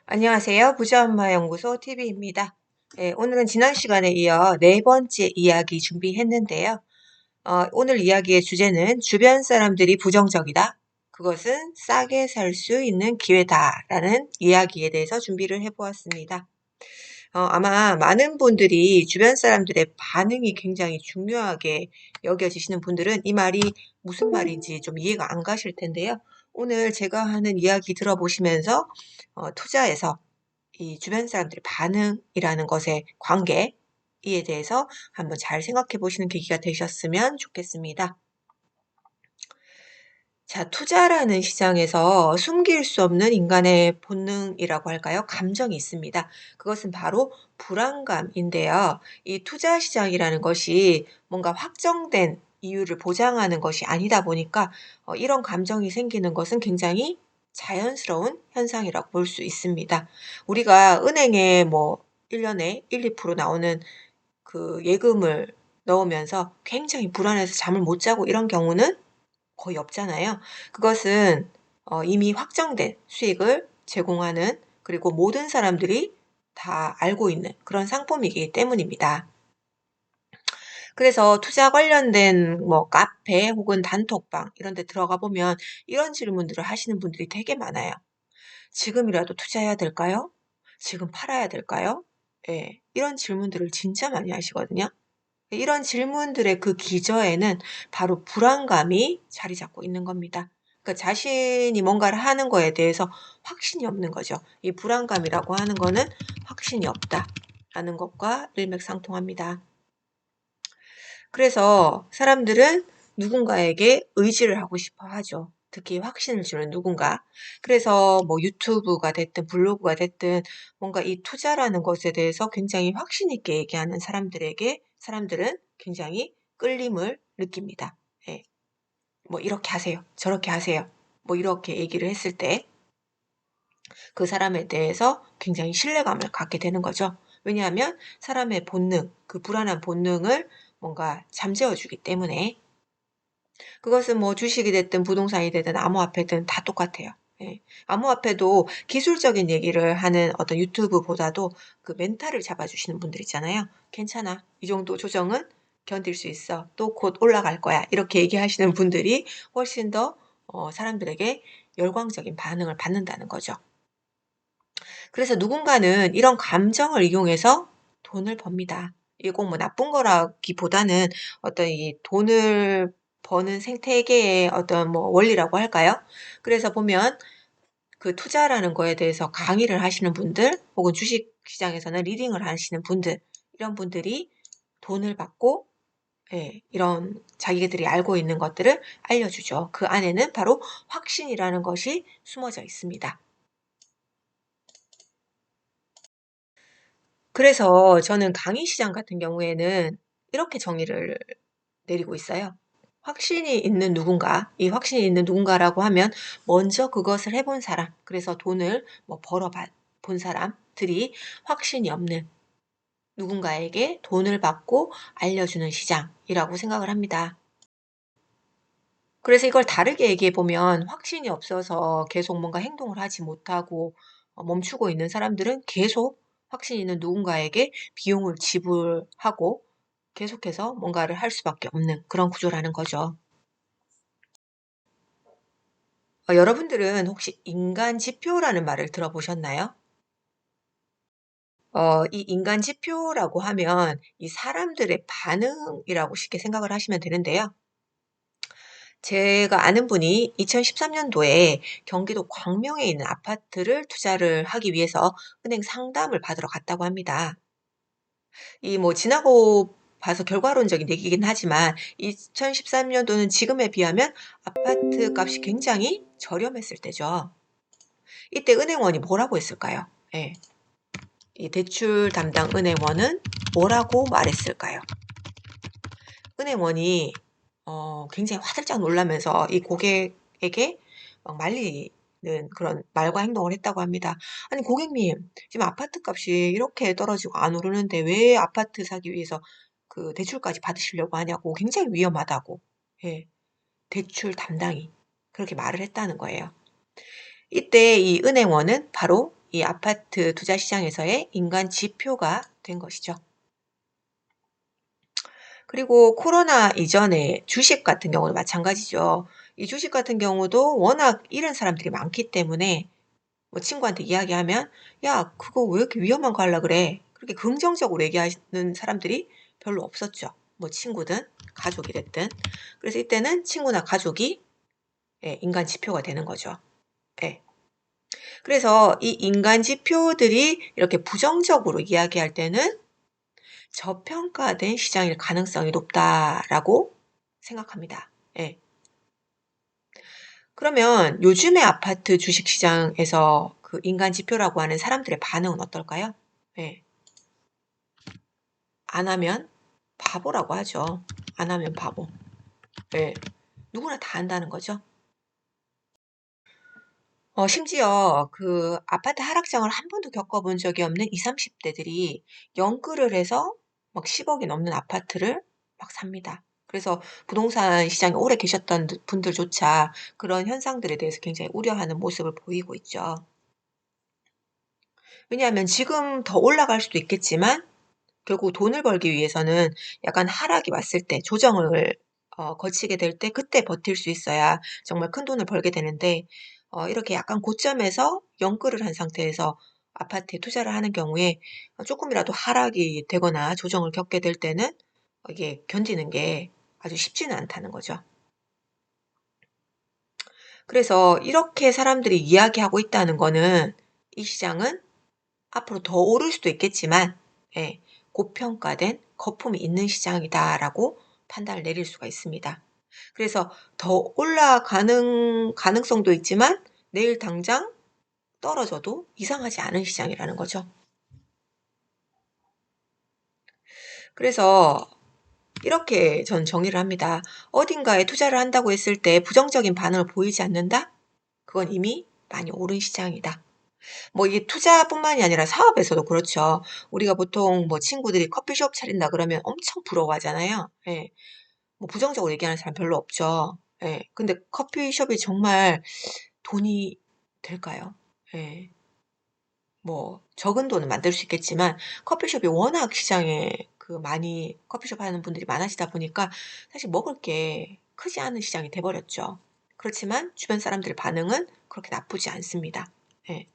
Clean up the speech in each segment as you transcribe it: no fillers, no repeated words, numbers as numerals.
안녕하세요. 부자엄마연구소 TV입니다. 오늘은 지난 시간에 이어 네 번째 이야기 준비했는데요. 오늘 이야기의 주제는 주변 사람들이 부정적이다. 그것은 싸게 살 수 있는 기회다라는 이야기에 대해서 준비를 해보았습니다. 아마 많은 분들이 주변 사람들의 반응이 굉장히 중요하게 여겨지시는 분들은 이 말이 무슨 말인지 좀 이해가 안 가실 텐데요. 오늘 제가 하는 이야기 들어보시면서 투자에서 이 주변 사람들의 반응이라는 것의 관계, 이에 대해서 한번 잘 생각해 보시는 계기가 되셨으면 좋겠습니다. 자, 투자라는 시장에서 숨길 수 없는 인간의 본능이라고 할까요? 감정이 있습니다. 그것은 바로 불안감인데요. 이 투자 시장이라는 것이 뭔가 확정된 이유를 보장하는 것이 아니다 보니까 이런 감정이 생기는 것은 굉장히 자연스러운 현상이라고 볼 수 있습니다. 우리가 은행에 뭐 1년에 1, 2% 나오는 그 예금을 넣으면서 굉장히 불안해서 잠을 못 자고 이런 경우는 거의 없잖아요. 그것은 이미 확정된 수익을 제공하는, 그리고 모든 사람들이 다 알고 있는 그런 상품이기 때문입니다. 그래서 투자 관련된 뭐 카페 혹은 단톡방 이런 데 들어가 보면 이런 질문들을 하시는 분들이 되게 많아요. "지금이라도 투자해야 될까요? 지금 팔아야 될까요?" 예. 이런 질문들을 진짜 많이 하시거든요. 이런 질문들의 그 기저에는 바로 불안감이 자리 잡고 있는 겁니다. 그러니까 자신이 뭔가를 하는 거에 대해서 확신이 없는 거죠. 이 불안감이라고 하는 거는 확신이 없다라는 것과 일맥상통합니다. 그래서 사람들은 누군가에게 의지를 하고 싶어 하죠. 특히 확신을 주는 누군가. 그래서 뭐 유튜브가 됐든 블로그가 됐든 뭔가 이 투자라는 것에 대해서 굉장히 확신 있게 얘기하는 사람들은 굉장히 끌림을 느낍니다. 예. 뭐 이렇게 하세요. 저렇게 하세요. 뭐 이렇게 얘기를 했을 때 그 사람에 대해서 굉장히 신뢰감을 갖게 되는 거죠. 왜냐하면 사람의 본능, 그 불안한 본능을 뭔가 잠재워 주기 때문에. 그것은 뭐 주식이 됐든 부동산이 되든 암호화폐든 다 똑같아요. 예. 암호화폐도 기술적인 얘기를 하는 어떤 유튜브보다도 그 멘탈을 잡아주시는 분들 있잖아요. "괜찮아. 이 정도 조정은 견딜 수 있어. 또 곧 올라갈 거야." 이렇게 얘기하시는 분들이 훨씬 더 사람들에게 열광적인 반응을 받는다는 거죠. 그래서 누군가는 이런 감정을 이용해서 돈을 법니다. 이게 꼭 뭐 나쁜 거라기보다는 어떤 이 돈을 버는 생태계의 어떤 뭐 원리라고 할까요? 그래서 보면 그 투자라는 거에 대해서 강의를 하시는 분들, 혹은 주식 시장에서는 리딩을 하시는 분들, 이런 분들이 돈을 받고, 예, 이런 자기들이 알고 있는 것들을 알려주죠. 그 안에는 바로 확신이라는 것이 숨어져 있습니다. 그래서 저는 강의 시장 같은 경우에는 이렇게 정의를 내리고 있어요. 확신이 있는 누군가, 이 확신이 있는 누군가라고 하면 먼저 그것을 해본 사람, 그래서 돈을 뭐 본 사람들이 확신이 없는 누군가에게 돈을 받고 알려주는 시장이라고 생각을 합니다. 그래서 이걸 다르게 얘기해 보면 확신이 없어서 계속 뭔가 행동을 하지 못하고 멈추고 있는 사람들은 계속 확신 있는 누군가에게 비용을 지불하고 계속해서 뭔가를 할 수밖에 없는 그런 구조라는 거죠. 여러분들은 혹시 인간 지표라는 말을 들어보셨나요? 이 인간 지표라고 하면 이 사람들의 반응이라고 쉽게 생각을 하시면 되는데요. 제가 아는 분이 2013년도에 경기도 광명에 있는 아파트를 투자를 하기 위해서 은행 상담을 받으러 갔다고 합니다. 이 뭐 지나고 봐서 결과론적인 얘기긴 하지만 2013년도는 지금에 비하면 아파트 값이 굉장히 저렴했을 때죠. 이때 은행원이 뭐라고 했을까요? 예. 이 대출 담당 은행원은 뭐라고 말했을까요? 은행원이 굉장히 화들짝 놀라면서 이 고객에게 막 말리는 그런 말과 행동을 했다고 합니다. "아니 고객님, 지금 아파트 값이 이렇게 떨어지고 안 오르는데 왜 아파트 사기 위해서 그 대출까지 받으시려고 하냐."고, 굉장히 위험하다고. 예. 대출 담당이 그렇게 말을 했다는 거예요. 이때 이 은행원은 바로 이 아파트 투자 시장에서의 인간 지표가 된 것이죠. 그리고 코로나 이전에 주식 같은 경우도 마찬가지죠. 이 주식 같은 경우도 워낙 잃은 사람들이 많기 때문에 뭐 친구한테 이야기하면 "야 그거 왜 이렇게 위험한 거 하려 그래?" 그렇게 긍정적으로 얘기하는 사람들이 별로 없었죠. 뭐 친구든 가족이 됐든. 그래서 이때는 친구나 가족이 인간 지표가 되는 거죠. 예. 그래서 이 인간 지표들이 이렇게 부정적으로 이야기할 때는 '저평가된 시장일 가능성이 높다.'라고 생각합니다. 예. 그러면 요즘의 아파트 주식 시장에서 그 인간 지표라고 하는 사람들의 반응은 어떨까요? 예. 안 하면 바보라고 하죠. 안 하면 바보. 예. 누구나 다 안다는 거죠. 심지어 그 아파트 하락장을 한 번도 겪어본 적이 없는 20-30 대들이 연끌을 해서 막 10억이 넘는 아파트를 막 삽니다. 그래서 부동산 시장에 오래 계셨던 분들조차 그런 현상들에 대해서 굉장히 우려하는 모습을 보이고 있죠. 왜냐하면 지금 더 올라갈 수도 있겠지만 결국 돈을 벌기 위해서는 약간 하락이 왔을 때 조정을 거치게 될 때 그때 버틸 수 있어야 정말 큰돈을 벌게 되는데 이렇게 약간 고점에서 연끌을 한 상태에서 아파트에 투자를 하는 경우에 쪼끔이라도 하락이 되거나 조정을 겪게 될 때는 이게 견디는 게 아주 쉽지는 않다는 거죠. 그래서 이렇게 사람들이 이야기하고 있다는 거는 이 시장은 앞으로 더 오를 수도 있겠지만 예 고평가된 거품이 있는 시장이다라고 판단을 내릴 수가 있습니다. 그래서 더 올라가는 가능성도 있지만 내일 당장 떨어져도 이상하지 않은 시장이라는 거죠. 그래서 이렇게 전 정의를 합니다. 어딘가에 투자를 한다고 했을 때 부정적인 반응을 보이지 않는다? 그건 이미 많이 오른 시장이다. 뭐 이게 투자뿐만이 아니라 사업에서도 그렇죠. 우리가 보통 뭐 친구들이 커피숍 차린다 그러면 엄청 부러워하잖아요. 예. 뭐 부정적으로 얘기하는 사람 별로 없죠. 예. 근데 커피숍이 정말 돈이 될까요? 예. 뭐 적은 돈은 만들 수 있겠지만 커피숍이 워낙 시장에 그 많이 커피숍 하는 분들이 많아지다 보니까 사실 먹을 게 크지 않은 시장이 돼 버렸죠. 그렇지만 주변 사람들 반응은 그렇게 나쁘지 않습니다. 예.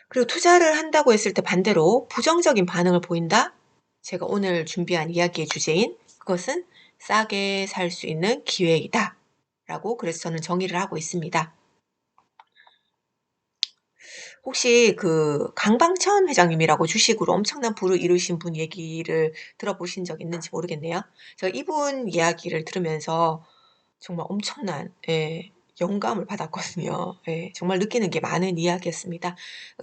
그리고 투자를 한다고 했을 때 반대로 부정적인 반응을 보인다? 제가 오늘 준비한 이야기의 주제인 그것은 싸게 살 수 있는 기회이다. 라고 그래서 저는 정의를 하고 있습니다. 혹시 그 강방천 회장님이라고 주식으로 엄청난 부를 이루신 분 얘기를 들어보신 적 있는지 모르겠네요. 제가 이분 이야기를 들으면서 정말 엄청난 영감을 받았거든요. 예. 정말 느끼는 게 많은 이야기였습니다.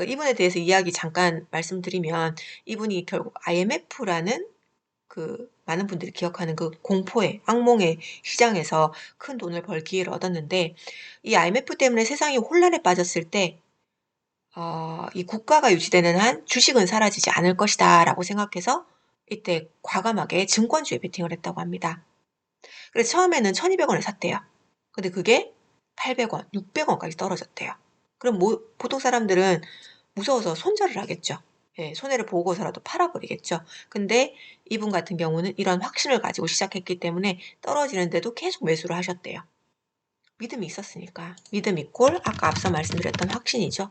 이분에 대해서 이야기 잠깐 말씀드리면 이분이 결국 IMF라는 그 많은 분들이 기억하는 그 공포의 악몽의 시장에서 큰 돈을 벌 기회를 얻었는데 이 IMF 때문에 세상이 혼란에 빠졌을 때 이 국가가 유지되는 한 주식은 사라지지 않을 것이다라고 생각해서 이때 과감하게 증권주에 베팅을 했다고 합니다. 그래서 처음에는 1,200원에 샀대요. 근데 그게 800원, 600원까지 떨어졌대요. 그럼 뭐 보통 사람들은 무서워서 손절을 하겠죠. 예, 손해를 보고서라도 팔아버리겠죠. 근데 이분 같은 경우는 이런 확신을 가지고 시작했기 때문에 떨어지는데도 계속 매수를 하셨대요. 믿음이 있었으니까. 믿음 이콜 아까 앞서 말씀드렸던 확신이죠.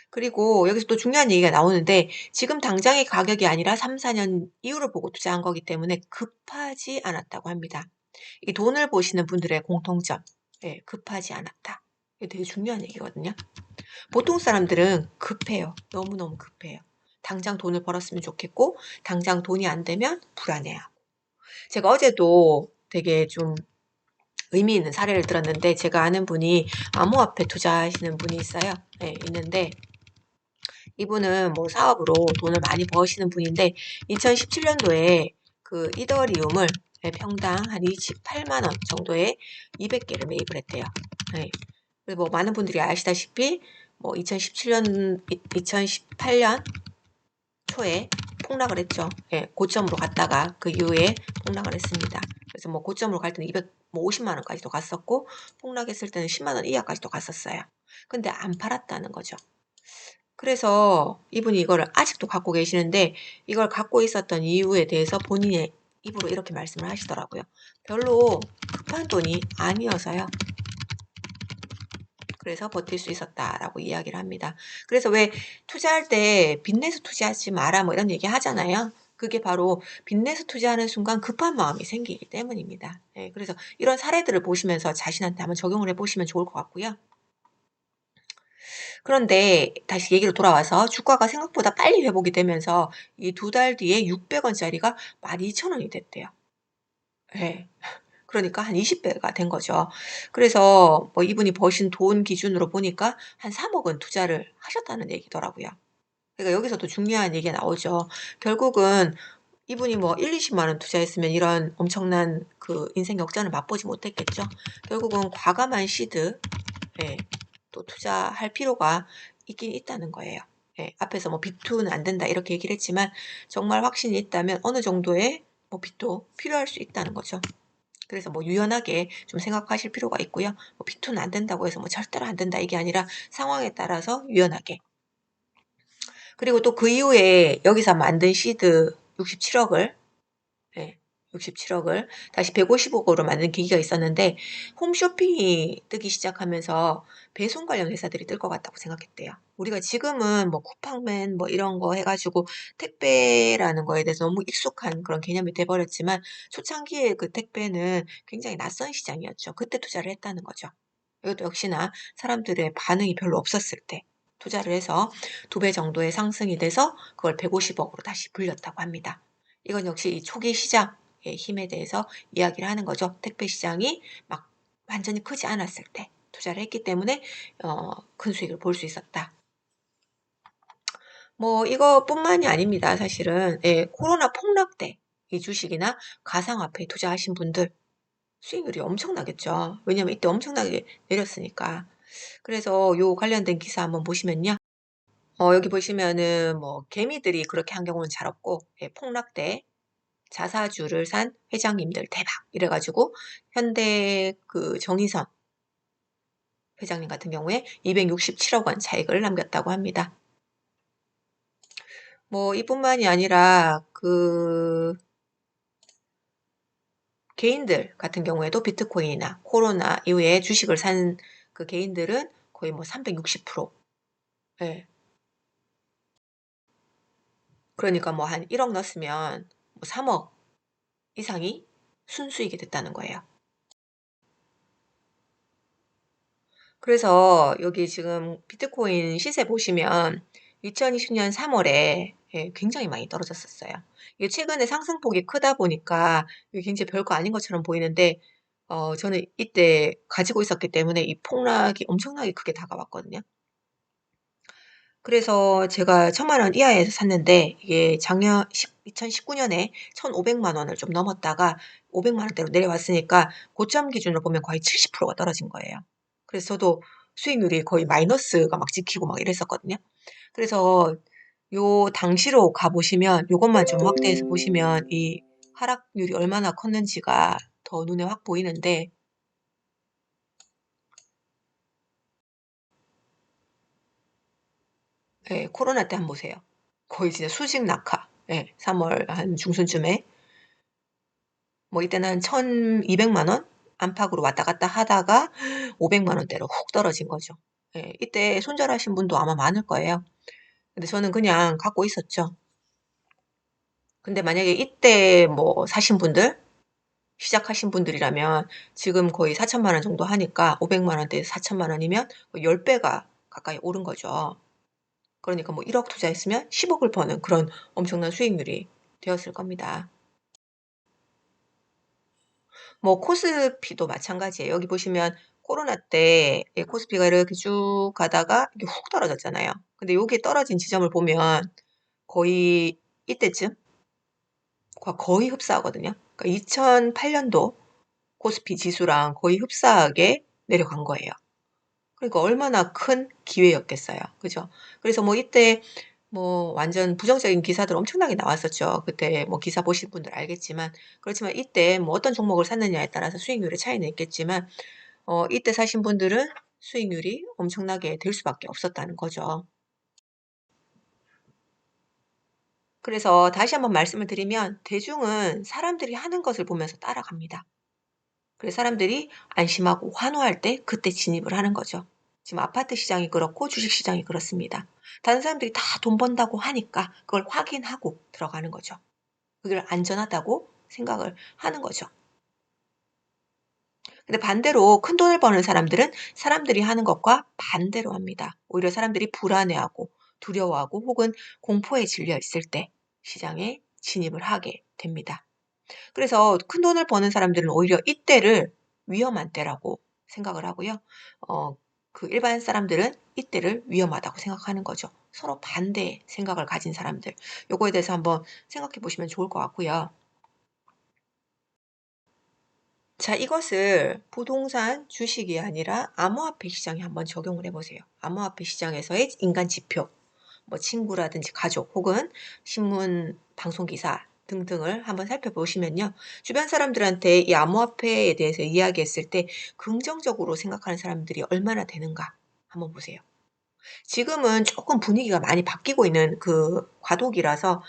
그리고 여기서 또 중요한 얘기가 나오는데 지금 당장의 가격이 아니라 3-4년 이후를 보고 투자한 거기 때문에 급하지 않았다고 합니다. 이 돈을 보시는 분들의 공통점. 예, 급하지 않았다. 이게 되게 중요한 얘기거든요. 보통 사람들은 급해요. 너무너무 급해요. 당장 돈을 벌었으면 좋겠고 당장 돈이 안 되면 불안해하고. 제가 어제도 되게 좀 의미 있는 사례를 들었는데 제가 아는 분이 암호화폐 투자하시는 분이 있어요. 예, 있는데 이분은 뭐 사업으로 돈을 많이 버시는 분인데 2017년도에 그 이더리움을 평당 한 28만 원 정도에 200개를 매입을 했대요. 네. 그리고 뭐 많은 분들이 아시다시피 뭐 2018년 초에 폭락을 했죠. 예, 고점으로 갔다가 그 이후에 폭락을 했습니다. 그래서 뭐 고점으로 갈 때는 250만 원까지도 갔었고 폭락했을 때는 10만 원 이하까지도 갔었어요. 근데 안 팔았다는 거죠. 그래서 이분이 이거를 아직도 갖고 계시는데 이걸 갖고 있었던 이유에 대해서 본인의 입으로 이렇게 말씀을 하시더라고요. 별로 급한 돈이 아니어서요. 그래서 버틸 수 있었다라고 이야기를 합니다. 그래서 왜 투자할 때 빚내서 투자하지 마라 뭐 이런 얘기 하잖아요. 그게 바로 빚내서 투자하는 순간 급한 마음이 생기기 때문입니다. 예, 그래서 이런 사례들을 보시면서 자신한테 한번 적용을 해보시면 좋을 것 같고요. 그런데 다시 얘기로 돌아와서 주가가 생각보다 빨리 회복이 되면서 이 2달 뒤에 600원짜리가 12,000원이 됐대요. 예. 그러니까 한 20배가 된 거죠. 그래서 뭐 이분이 버신 돈 기준으로 보니까 한 3억은 투자를 하셨다는 얘기더라고요. 그러니까 여기서도 중요한 얘기가 나오죠. 결국은 이분이 뭐 1-20만 원 투자했으면 이런 엄청난 그 인생 역전을 맛보지 못했겠죠. 결국은 과감한 시드 예, 또 투자할 필요가 있긴 있다는 거예요. 예, 앞에서 뭐 빚투는 안 된다 이렇게 얘기를 했지만 정말 확신이 있다면 어느 정도의 뭐 빚도 필요할 수 있다는 거죠. 그래서 뭐 유연하게 좀 생각하실 필요가 있고요. 뭐 빚투는 안 된다고 해서 뭐 절대로 안 된다 이게 아니라 상황에 따라서 유연하게. 그리고 또 그 이후에 여기서 만든 시드 67억을 네, 67억을 다시 150억으로 만든 계기가 있었는데 홈쇼핑이 뜨기 시작하면서 배송 관련 회사들이 뜰 것 같다고 생각했대요. 우리가 지금은 뭐 쿠팡맨 뭐 이런 거 해가지고 택배라는 거에 대해서 너무 익숙한 그런 개념이 돼버렸지만 초창기에 그 택배는 굉장히 낯선 시장이었죠. 그때 투자를 했다는 거죠. 이것도 역시나 사람들의 반응이 별로 없었을 때 투자를 해서 2배 정도의 상승이 돼서 그걸 150억으로 다시 불렸다고 합니다. 이건 역시 이 초기 시장의 힘에 대해서 이야기를 하는 거죠. 택배 시장이 막 완전히 크지 않았을 때 투자를 했기 때문에 큰 수익을 볼 수 있었다. 뭐 이거뿐만이 아닙니다. 사실은 예, 코로나 폭락 때 이 주식이나 가상화폐에 투자하신 분들 수익률이 엄청나겠죠. 왜냐면 이때 엄청나게 내렸으니까. 그래서 요 관련된 기사 한번 보시면요. 여기 보시면은 뭐 개미들이 그렇게 한 경우는 잘 없고 예, 폭락 때 자사주를 산 회장님들 대박 이래가지고 현대 그 정의선 회장님 같은 경우에 267억 원 차익을 남겼다고 합니다. 뭐 이뿐만이 아니라 그 개인들 같은 경우에도 비트코인이나 코로나 이후에 주식을 산 그 개인들은 거의 뭐 360%. 예. 그러니까 뭐 한 1억 넣었으면 뭐 3억 이상이 순수익이 됐다는 거예요. 그래서 여기 지금 비트코인 시세 보시면 2020년 3월에 예, 굉장히 많이 떨어졌었어요. 이게 최근에 상승폭이 크다 보니까 이게 굉장히 별거 아닌 것처럼 보이는데 저는 이때 가지고 있었기 때문에 이 폭락이 엄청나게 크게 다가왔거든요. 그래서 제가 1,000만 원 이하에서 샀는데 이게 작년 2019년에 1,500만 원을 좀 넘었다가 500만 원대로 내려왔으니까 고점 기준으로 보면 거의 70%가 떨어진 거예요. 그래서 저도 수익률이 거의 마이너스가 막 찍히고 막 이랬었거든요. 그래서 요 당시로 가보시면 요것만 좀 확대해서 보시면 이 하락률이 얼마나 컸는지가 더 눈에 확 보이는데 예, 코로나 때 한번 보세요. 거의 진짜 수직 낙하. 예, 3월 한 중순쯤에 뭐 이때는 한 1,200만 원 안팎으로 왔다 갔다 하다가 500만 원대로 훅 떨어진 거죠. 예, 이때 손절하신 분도 아마 많을 거예요. 근데 저는 그냥 갖고 있었죠. 근데 만약에 이때 뭐 사신 분들, 시작하신 분들이라면 지금 거의 4천만 원 정도 하니까 500만 원대에서 4천만 원이면 10배가 가까이 오른 거죠. 그러니까 뭐 1억 투자했으면 10억을 버는 그런 엄청난 수익률이 되었을 겁니다. 뭐 코스피도 마찬가지예요. 여기 보시면 코로나 때 예, 코스피가 이렇게 쭉 가다가 이렇게 훅 떨어졌잖아요. 근데 여기 떨어진 지점을 보면 거의 이때쯤 거의 흡사하거든요. 그러니까 2008년도 코스피 지수랑 거의 흡사하게 내려간 거예요. 그러니까 얼마나 큰 기회였겠어요. 그죠? 그래서 뭐 이때 뭐 완전 부정적인 기사들 엄청나게 나왔었죠. 그때 뭐 기사 보신 분들 알겠지만 그렇지만 이때 뭐 어떤 종목을 샀느냐에 따라서 수익률의 차이는 있겠지만 이때 사신 분들은 수익률이 엄청나게 될 수밖에 없었다는 거죠. 그래서 다시 한번 말씀을 드리면 대중은 사람들이 하는 것을 보면서 따라갑니다. 그래서 사람들이 안심하고 환호할 때 그때 진입을 하는 거죠. 지금 아파트 시장이 그렇고 주식 시장이 그렇습니다. 다른 사람들이 다 돈 번다고 하니까 그걸 확인하고 들어가는 거죠. 그걸 안전하다고 생각을 하는 거죠. 근데 반대로 큰돈을 버는 사람들은 사람들이 하는 것과 반대로 합니다. 오히려 사람들이 불안해하고 두려워하고 혹은 공포에 질려 있을 때 시장에 진입을 하게 됩니다. 그래서 큰돈을 버는 사람들은 오히려 이때를 위험한 때라고 생각을 하고요. 어 그 일반 사람들은 이때를 위험하다고 생각하는 거죠. 서로 반대의 생각을 가진 사람들. 요거에 대해서 한번 생각해 보시면 좋을 것 같고요. 자, 이것을 부동산, 주식이 아니라 암호화폐 시장에 한번 적용을 해 보세요. 암호화폐 시장에서의 인간 지표, 뭐 친구라든지 가족 혹은 신문 방송 기사 등등을 한번 살펴보시면요. 주변 사람들한테 이 암호화폐에 대해서 이야기했을 때 긍정적으로 생각하는 사람들이 얼마나 되는가 한번 보세요. 지금은 조금 분위기가 많이 바뀌고 있는 그 과도기라서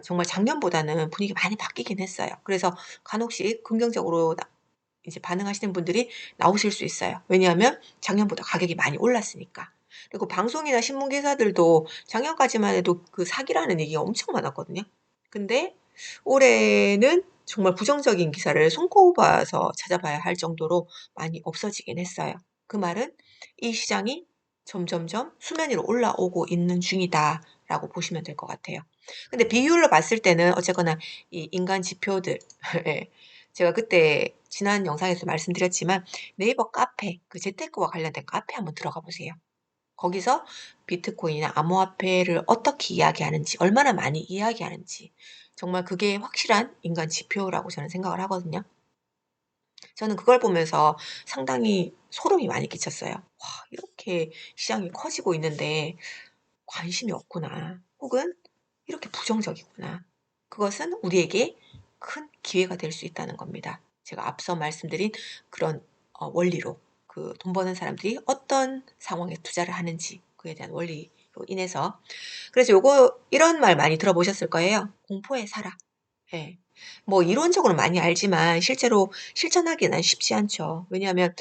정말 작년보다는 분위기가 많이 바뀌긴 했어요. 그래서 간혹씩 긍정적으로 이제 반응하시는 분들이 나오실 수 있어요. 왜냐하면 작년보다 가격이 많이 올랐으니까. 그리고 방송이나 신문 기사들도 작년까지만 해도 그 사기라는 얘기가 엄청 많았거든요. 근데 올해는 정말 부정적인 기사를 손꼽아서 찾아봐야 할 정도로 많이 없어지긴 했어요. 그 말은 이 시장이 점점점 수면 위로 올라오고 있는 중이다라고 보시면 될 것 같아요. 근데 비율로 봤을 때는 어쨌거나 이 인간 지표들 예. 제가 그때 지난 영상에서 말씀드렸지만 네이버 카페, 그 재테크와 관련된 카페 한번 들어가 보세요. 거기서 비트코인이나 암호화폐를 어떻게 이야기하는지, 얼마나 많이 이야기하는지, 정말 그게 확실한 인간 지표라고 저는 생각을 하거든요. 저는 그걸 보면서 상당히 소름이 많이 끼쳤어요. 와, 이렇게 시장이 커지고 있는데 관심이 없구나. 혹은 이렇게 부정적이구나. 그것은 우리에게 큰 기회가 될 수 있다는 겁니다. 제가 앞서 말씀드린 그런 원리로 그 돈 버는 사람들이 어떤 상황에 투자를 하는지 그에 대한 원리로 인해서 그래서 요거 이런 말 많이 들어보셨을 거예요. "공포에 살아." 예. 뭐 이론적으로는 많이 알지만 실제로 실천하기는 쉽지 않죠. 왜냐하면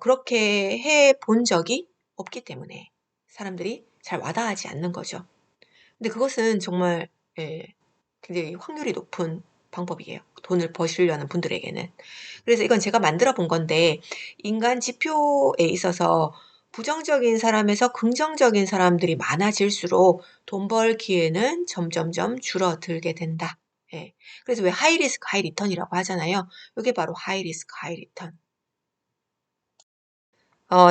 그렇게 해 본 적이 없기 때문에 사람들이 잘 와닿지 않는 거죠. 근데 그것은 정말 예 굉장히 확률이 높은 방법이에요, 돈을 버시려는 분들에게는. 그래서 이건 제가 만들어 본 건데 인간 지표에 있어서 부정적인 사람에서 긍정적인 사람들이 많아질수록 돈 벌 기회는 점점점 줄어들게 된다. 예. 그래서 왜 하이 리스크 하이 리턴이라고 하잖아요. 이게 바로 하이 리스크 하이 리턴.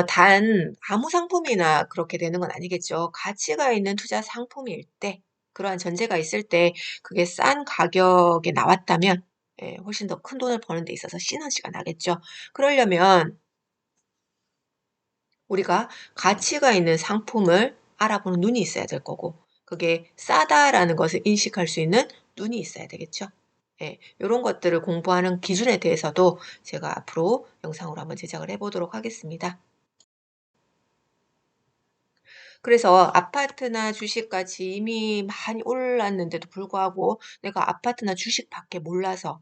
단 아무 상품이나 그렇게 되는 건 아니겠죠. 가치가 있는 투자 상품일 때 그러한 전제가 있을 때 그게 싼 가격에 나왔다면 예 훨씬 더 큰 돈을 버는 데 있어서 시너지가 나겠죠. 그러려면 우리가 가치가 있는 상품을 알아보는 눈이 있어야 될 거고 그게 싸다라는 것을 인식할 수 있는 눈이 있어야 되겠죠. 예. 요런 것들을 공부하는 기준에 대해서도 제가 앞으로 영상으로 한번 제작을 해 보도록 하겠습니다. 그래서 아파트나 주식같이 이미 많이 올랐는데도 불구하고 내가 아파트나 주식밖에 몰라서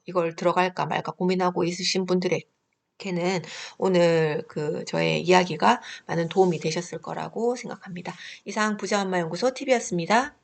이걸 들어갈까 말까 고민하고 있으신 분들에게는 오늘 그 저의 이야기가 많은 도움이 되셨을 거라고 생각합니다. 이상 부자엄마 연구소 TV였습니다.